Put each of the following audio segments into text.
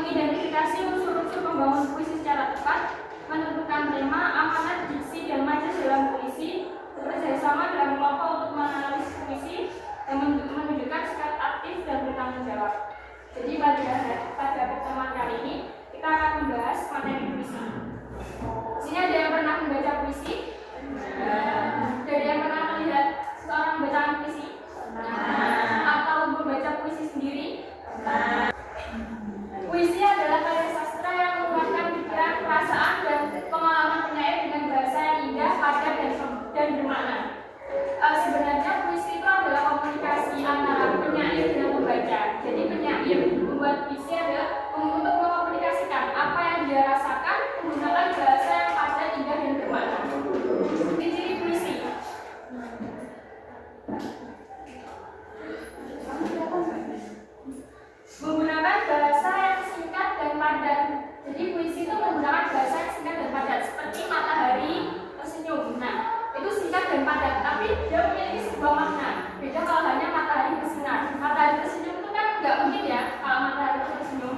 mengidentifikasi unsur-unsur pembangun puisi secara tepat, menentukan tema, amanat, diksi, dan majas dalam puisi, bekerja sama dalam kelompok untuk menganalisis puisi, dan menunjukkan sikap aktif dan bertanggung jawab. Jadi pada pertemuan kali ini kita akan membahas materi puisi. Di sini ada yang pernah membaca puisi? Ada yang pernah melihat seorang membacakan puisi? Atau membaca puisi sendiri? Puisi adalah karya sastra yang mengungkapkan pikiran, perasaan, dan pengalaman penyair dengan bahasa yang indah, padat, dan bermakna. Sebenarnya puisi itu adalah komunikasi antara penyair dengan pembaca. Jadi penyair membuat puisi adalah untuk mengkomunikasikan apa yang dia rasakan menggunakan bahasa yang padat, indah, dan bermakna. Ciri puisi. Menggunakan bahasa yang singkat dan padat. Jadi puisi itu menggunakan bahasa yang singkat dan padat, seperti matahari tersenyum. Nah, itu singkat dan padat, tapi dia memiliki sebuah makna. Beda kalau hanya matahari bersinar. Matahari tersenyum itu kan nggak mungkin ya kalau matahari tersenyum.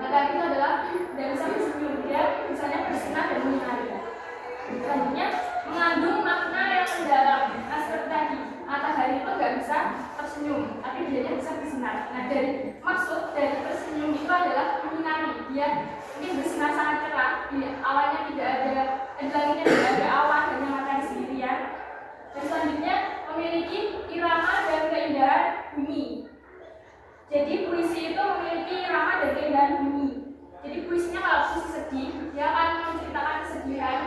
Matahari itu adalah tidak bisa tersenyum, dia misalnya bersinar dan menyinari. Selanjutnya mengandung makna yang mendalam. Nah, seperti tadi, matahari itu nggak bisa tersenyum, tapi dia bisa bersinar. Nah, dari maksud dari tersenyum itu adalah menyinari. Dia mungkin bersinar sangat cerah. Di awalnya tidak ada langitnya, tidak ada awan, hanya matahari sendirian. Dan selanjutnya memiliki irama dan keindahan bunyi. Jadi puisi itu memiliki irama dan keindahan bunyi. Jadi puisinya kalau puisi sedih, dia akan menceritakan kesedihan.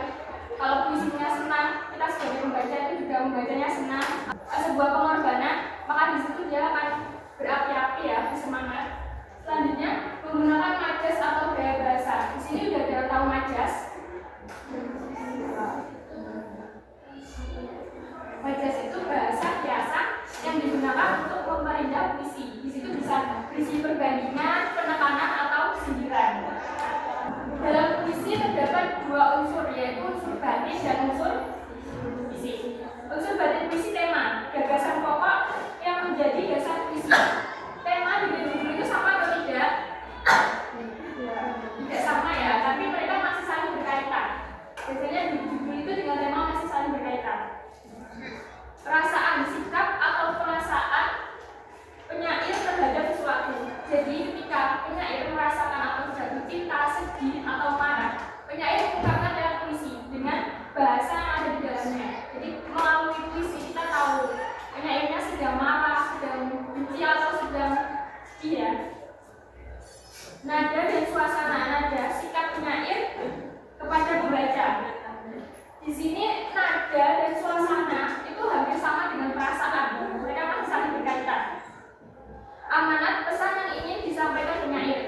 Kalau puisinya senang, kita sebagai pembaca itu juga membacanya senang. Sebuah pengorbanan, maka di situ dia akan berapi-api ya, bersemangat. Selanjutnya menggunakan majas atau gaya bahasa. Di sini udah ada tahu majas. Majas itu bahasa biasa yang digunakan untuk memperindah puisi. Di situ bisa berisi perbandingan, penekanan, atau sindiran. Dalam puisi terdapat dua unsur, yaitu unsur batin dan unsur puisi. Unsur batin puisi tema, gagasan pokok yang menjadi dasar puisi. Tema di judul itu sama atau tidak? Tidak sama ya, tapi mereka masih saling berkaitan. Biasanya di judul itu dengan tema masih saling berkaitan. Perasaan, sikap, atau perasaan penyair terhadap sesuatu. Jadi ketika penyair merasakan atau jatuh cinta, sedih, atau marah, penyair mengungkapkan dalam puisi dengan bahasa yang ada di dalamnya. Jadi melalui puisi kita tahu penyairnya sedang marah, sedang benci, atau sedang sedih ya. Nada dan suasana, nada sikap penyair kepada pembaca. Di sini nada dan suasana itu hampir sama dengan perasaan. Mereka masih saling berkaitan. Amanat, pesan yang ingin disampaikan penyair.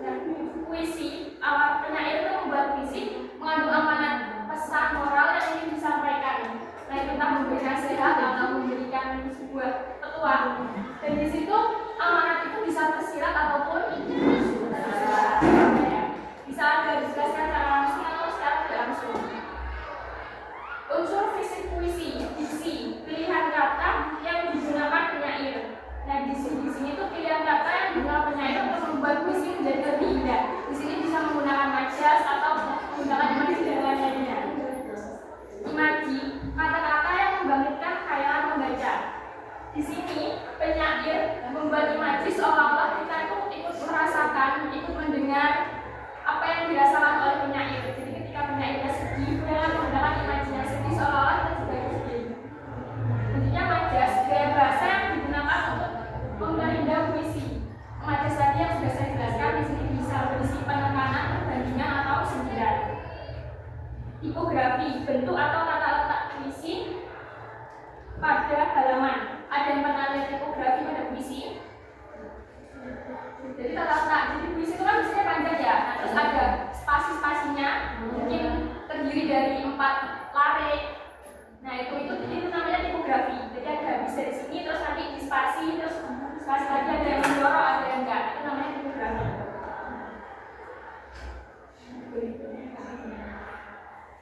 Nah, puisi, penyair itu membuat puisi mengandung amanat, pesan moral yang ingin disampaikan. Nah, itu entah memberikan nasihat atau memberikan sebuah petuah. Dan di situ amanat itu bisa tersirat ataupun bisa ada dijelaskan secara langsung atau secara tidak langsung. Unsur fisik puisi, diksi, pilihan kata yang digunakan penyair. Nah, di sini tuh pilihan kata yang digunakan penyair untuk membuat puisi menjadi lebih indah. Di sini bisa menggunakan majas atau menggunakan imaji dan lain-lainnya. Imaji, kata-kata yang membangkitkan khayalan pembaca. Di sini penyair membuat imaji seolah-olah kita itu ikut merasakan, ikut mendengar apa yang dirasakan oleh penyair. Jadi ketika penyairnya sedih, dia akan menggunakan imaji yang sedih seolah-olah kita juga sedih. Selanjutnya majas, gaya bahasa yang digunakan untuk memperindah puisi. Majas tadi yang sudah saya jelaskan di sini bisa berisi penekanan, perbandingan, atau sindiran. Tipografi, bentuk atau tata letak puisi pada halaman. Ada yang pernah lihat tipografi pada puisi? Jadi tata letak, jadi puisi itu kan biasanya panjang ya. Nah, terus ada spasi-spasinya, mungkin terdiri dari 4 lare. Nah, itu namanya tipografi. Jadi ada habis dari sini, terus nanti di spasi, terus spasi lagi ada yang mendorong, ada yang enggak. Itu namanya tipografi.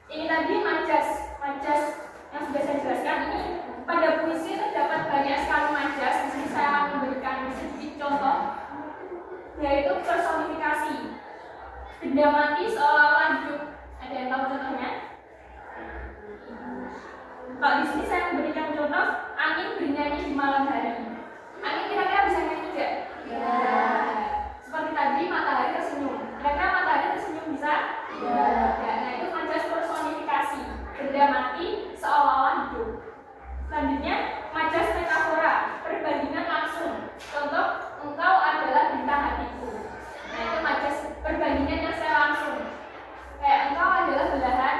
Ini tadi majas yang sudah saya jelaskan. Ini pada puisi terdapat banyak sekali majas. Benda mati seolah-olah hidup. Ada yang tahu contohnya? Kalau di sini saya memberikan contoh angin bernyanyi di malam hari. Angin kira-kira bisa nyanyi tidak? Ya. Seperti tadi matahari tersenyum. Kira-kira matahari tersenyum bisa? Ya. Nah itu majas personifikasi. Benda mati seolah-olah hidup. Selanjutnya majas metafora, perbandingan langsung. Contoh, engkau adalah bintang hatiku. Nah itu majas perbandingan yang saya langsung. Kayak engkau adalah belahan.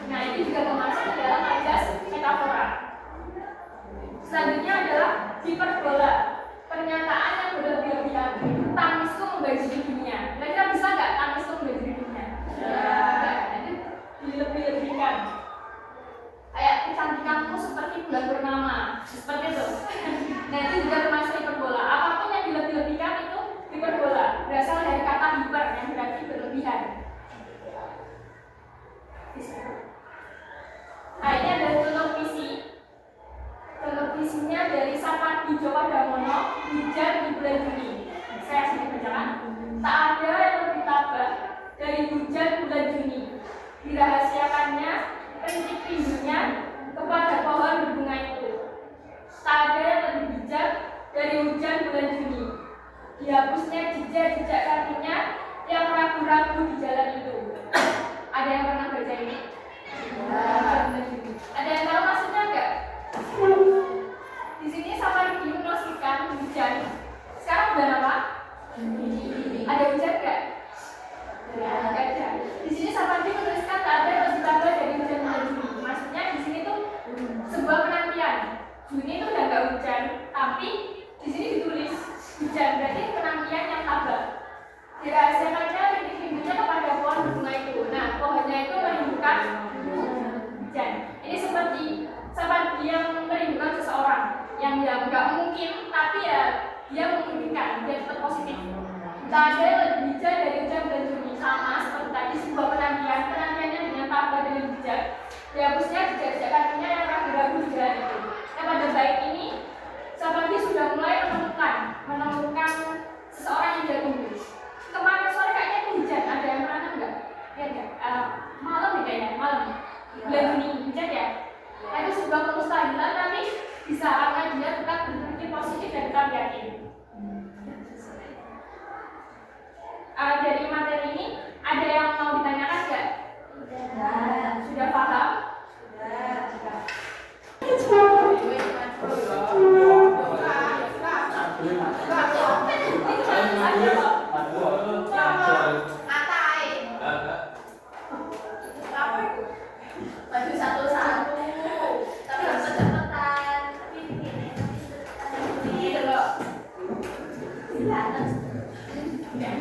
Nah itu juga termasuk dalam majas metafora. Selanjutnya adalah hiperbola, pernyataan yang berlebih-lebihan. Tangisku membanjiri dunia. Kira-kira bisa nggak tangisku membanjiri dunia? Ya. Itu dilebih-lebihkan. Kayak kecantikanmu seperti bulan purnama, seperti itu. Nah itu juga termasuk hiperbola. Apapun yang dilebih-lebihkan itu hiperbola. Berasal dari kata hiper yang berarti berlebihan. Nah ini ada contoh puisi. Contoh puisinya dari Sapardi Djoko Damono, Hujan di Bulan Juni. Saya sedikit bacakan. Tak ada yang lebih tabah dari hujan bulan Juni. Dirahasiakannya rintik rindunya kepada pohon berbunga itu. Tak ada yang lebih bijak dari hujan bulan Juni. Dihapusnya jejak-jejak kakinya yang ragu-ragu di jalan itu. Ada yang pernah baca ini? Ada yang tahu maksudnya enggak? Di sini Sapardi menosikan hujan. Sekarang bulan apa? Ada hujan enggak? Enggak ada. Di sini Sapardi menuliskan tak ada yang lebih tabah dari hujan bulan Juni. Maksudnya di sini tuh sebuah penantian. Juni itu udah enggak hujan, tapi di sini ditulis hujan, berarti penantian yang tabah. Dirahasiakannya rintik rindunya kepada pohon berbunga itu. Nah, pohonnya itu merindukan hujan. Ini seperti yang merindukan seseorang yang dia nggak mungkin, tapi ya dia memungkinkan, dia tetap positif. Tak ada yang lebih bijak dari hujan bulan Juni. Sama seperti tadi, sebuah penantiannya dengan tabah dengan bijak. Dihapusnya jejak-jejak kakinya yang ragu-ragu di jalan itu. Nah, pada bait ini Sapardi sudah mulai menemukan seseorang yang dia tunggu. Kemarin sore kayaknya itu hujan, ada yang pernah enggak? Ya enggak? Malam nih kayaknya, malam. Bulan Juni hujan ya? Nah, itu sebuah kemustahilan, tapi bisa karena dia tetap berpikir positif dan tetap yakin. Dari materi ini, ada yang mau ditanyakan enggak? Sudah paham? Baju satu-satu, tapi harus cepet-cepetan. Ini loh.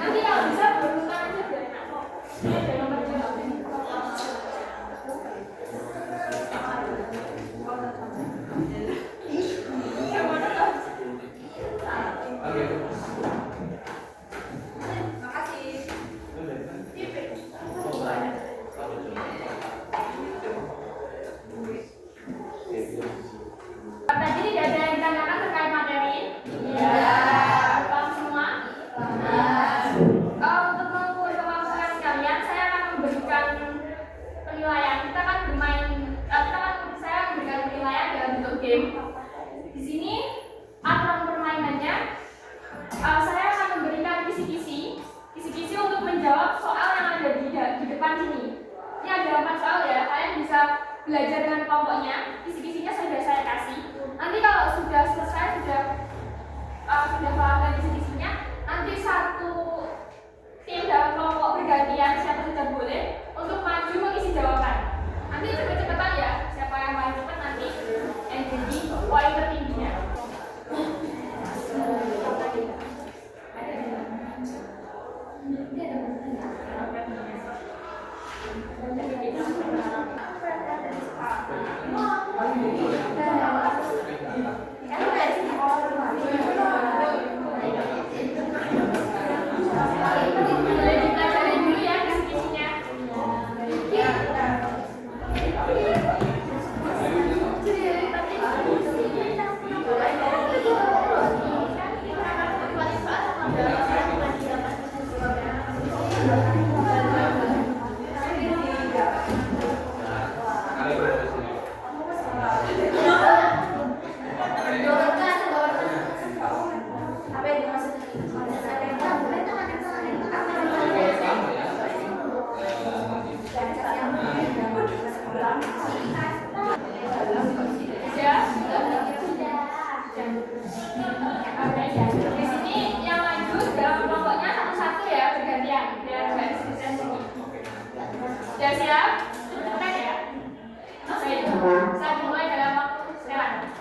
Nanti kalau bisa berurutan aja biar enak kok. Ini ada nomornya loh. Tadi tidak ada yang ditanyakan terkait materi? Iya. Paham semua? Untuk mengukur kemampuan kalian, saya akan memberikan penilaian. Saya memberikan penilaian dalam bentuk game. Di sini aturan permainannya, saya akan memberikan kisi-kisi untuk menjawab soal yang ada di depan sini. Ini ada 4 soal ya. Kalian bisa belajar dengan kelompoknya. Kisi-kisinya sudah saya kasih. Nanti kalau sudah selesai, sudah paham dari kisi-kisinya, nanti satu tim dalam kelompok bergantian, siapa saja boleh untuk maju mengisi jawaban. Nanti cepet-cepetan ya, siapa yang paling cepat nanti yang jadi poin tertingginya. Di sini yang maju dalam kelompoknya satu-satu ya, bergantian biar nggak disebutkan sini. Sudah siap? Cepetan ya. Baik, saya dimulai dalam waktu sekarang.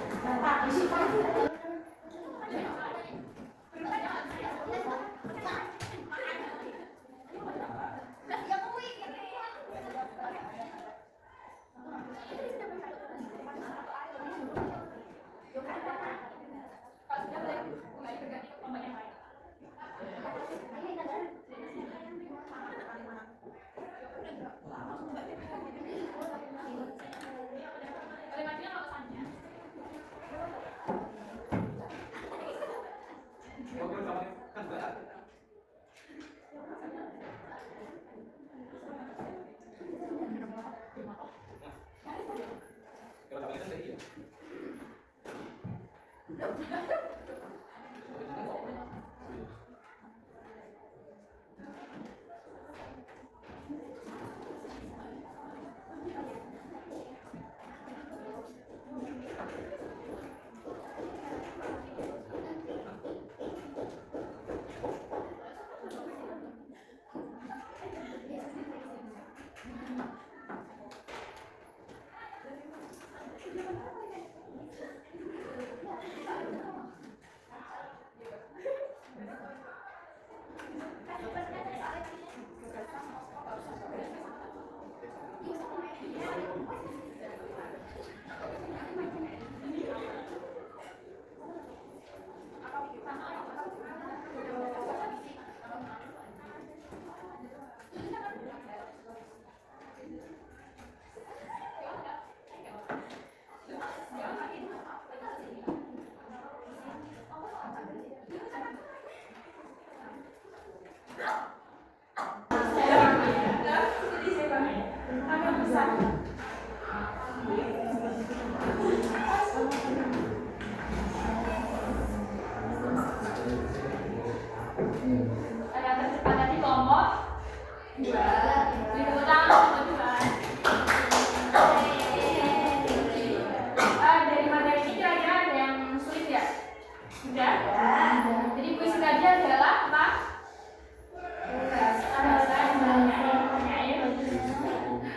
Yang terdepan tadi kelompok 2. Tepuk tangan untuk Tuhan. Dari materi ini kira-kira ada yang sulit ya? Sudah? Jadi puisi tadi adalah apa?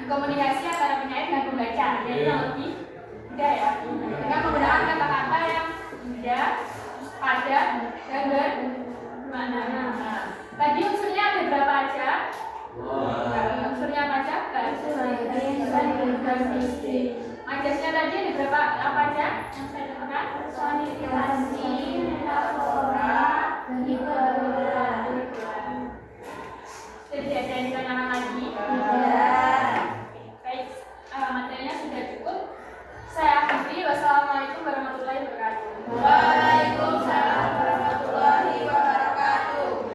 Komunikasi antara penyair dan pembaca. Jadi yang lebih mudah ya. Dengan menggunakan kata-kata yang indah, padat, dan bermakna. Tadi unsurnya ada berapa aja? Unsurnya apa aja? Majasnya tadi ada berapa? Apa aja? Yang saya katakan? Sonifikasi,